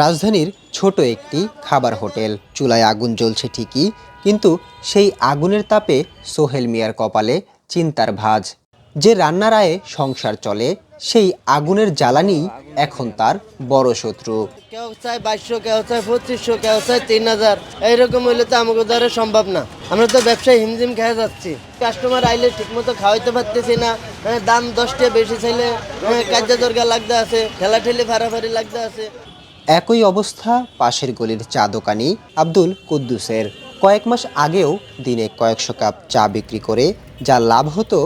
রাজধানীর ছোট একটি খাবার হোটেল। চুলায় আগুন জ্বলছে ঠিকই, কিন্তু সেই আগুনের তাপে সোহেল মিয়ার কপালে চিন্তার ভাঁজ। যে রান্নার আয়ে সংসার চলে, সেই আগুনের জ্বালানি এখন তার বড় শত্রু। কেউ চায় 2200, কেউ চায় 2500, কেউ চায় 3000। এইরকম হইলে তো আমাকে দ্বারা সম্ভব না। আমরা তো ব্যবসায় হিমজিম খেয়ে যাচ্ছি। কাস্টমার আইলে ঠিকমতো খাওয়াইতে পারতেছি না। দাম 10 টাকা বেশি চাইলে কার্য দরকার লাগতে আছে, ঠেলাঠেলি ফাড়াফাড়ি লাগতে আছে। একই অবস্থা পাশের গলির চা দোকানি আব্দুল কুদ্দুসের। কয়েক মাস আগেও দিনে কয়েকশো কাপ চা বিক্রি করে যা লাভ হতো,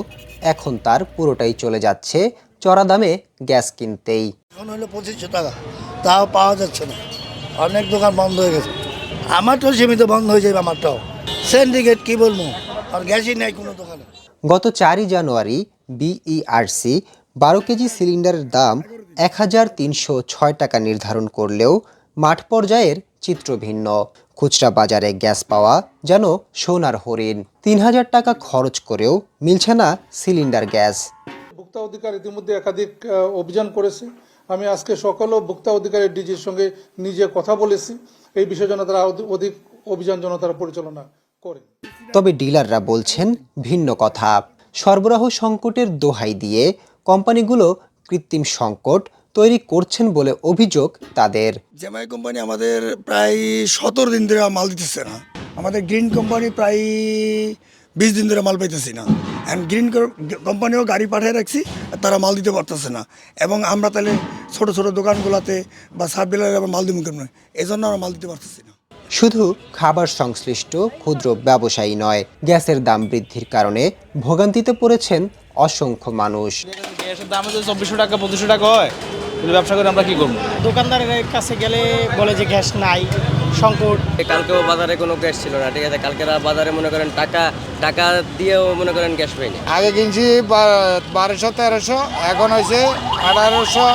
এখন তার পুরোটাই চলে যাচ্ছে চড়া দামে গ্যাস কিনতেই। এখন হলো 2500 টাকা, তাও পাওয়া যাচ্ছে না। অনেক দোকান বন্ধ হয়ে গেছে। আমারটাও সীমিত বন্ধ হয়ে যাবে। আমারটাও সিন্ডিকেট কি বলবো, আর গ্যাসই নেই কোনো দোকানে। গত 4ই জানুয়ারি বিইআরসি 12 কেজি সিলিন্ডারের দাম 1306 টাকা নির্ধারণ করলেও মাঠ পর্যায়ের চিত্র ভিন্ন। খুচরা বাজারে গ্যাস পাওয়া যেন সোনার হরিণ। 3000 টাকা খরচ করেও মিলছে না সিলিন্ডার গ্যাস। ভোক্তা অধিকার ইতিমধ্যে একাধিক অভিযান করেছে। আমি আজকে সকাল ভোক্তা অধিকারের ডিজির সঙ্গে নিজে কথা বলেছি এই বিষয়ে যেন তারা অধিক অভিযান যেন তারা পরিচালনা করে। তবে ডিলাররা বলছেন ভিন্ন কথা। সরবরাহ সংকটের দোহাই দিয়ে কোম্পানিগুলো কৃত্রিম সংকট তৈরি করছেন বলে অভিযোগ তাদের। জেমাই কোম্পানি আমাদের প্রায় 17 দিন ধরে মাল দিতেছে না। আমাদের গ্রিন কোম্পানি প্রায় 20 দিন ধরে মাল পাইতেছি না। অ্যান্ড গ্রিন কোম্পানিও গাড়ি পাঠিয়ে রাখছি, তারা মাল দিতে পারতেছে না। এবং আমরা তাহলে ছোট ছোট দোকানগুলোতে বা সাব ডিলারে আবার মাল দিব কেন, এই জন্য আমরা মাল দিতে পারতেছি না। শুধু খাবার সংশ্লিষ্ট ক্ষুদ্র ব্যবসায়ী নয়, গ্যাসের দাম বৃদ্ধির কারণে ভোগান্তিতে পড়েছেন অসংখ্য মানুষ। গ্যাসের দাম হচ্ছে 2400 টাকা 2500 টাকা হয়, কিন্তু ব্যবসা করে আমরা কি করবো? দোকানদারের কাছে গেলে বলে যে গ্যাস নাই, সংকট। কালকেও বাজারে কোনো গ্যাস ছিল না, ঠিক আছে। কালকে বাজারে মনে করেন টাকা দিয়েও মনে করেন গ্যাস পাইনি। আগে কিনছি 1200-1300, এখন হয়েছে 1800,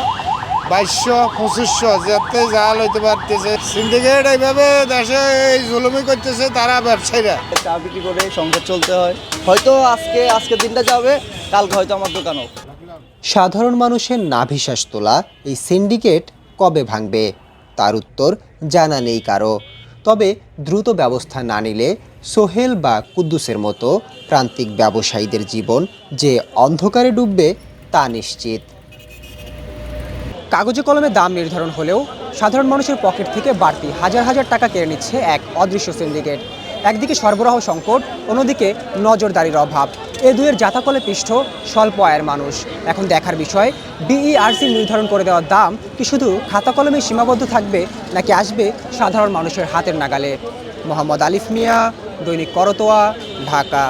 2200, 2500, যাতে জাল হইতে পারতেছে। সিন্ডিকেট এইভাবে দেশে এই জুলুমি করতেছে তারা ব্যবসায়ীরা। চা বিক্রি করে সংসার চলতে হয়। হয়তো আজকে দিনটা যাবে, কালকে হয়তো আমার দোকানও। সাধারণ মানুষের নাভিশ্বাস তোলা এই সিন্ডিকেট কবে ভাঙবে, তার উত্তর জানা নেই কারো। তবে দ্রুত ব্যবস্থা না নিলে সোহেল বা কুদ্দুসের মতো প্রান্তিক ব্যবসায়ীদের জীবন যে অন্ধকারে ডুববে তা নিশ্চিত। কাগজে কলমে দাম নির্ধারণ হলেও সাধারণ মানুষের পকেট থেকে বাড়তি হাজার হাজার টাকা কেড়ে নিচ্ছে এক অদৃশ্য সিন্ডিকেট। একদিকে সরবরাহ সংকট, অন্যদিকে নজরদারির অভাব। এ দুয়ের জাতাকলে পিষ্ট স্বল্প আয়ের মানুষ। এখন দেখার বিষয়, বিইআরসি নির্ধারণ করে দেওয়ার দাম কি শুধু খাতা কলমে সীমাবদ্ধ থাকবে, নাকি আসবে সাধারণ মানুষের হাতের নাগালে। মোহাম্মদ আলিফ মিয়া, দৈনিক করতোয়া, ঢাকা।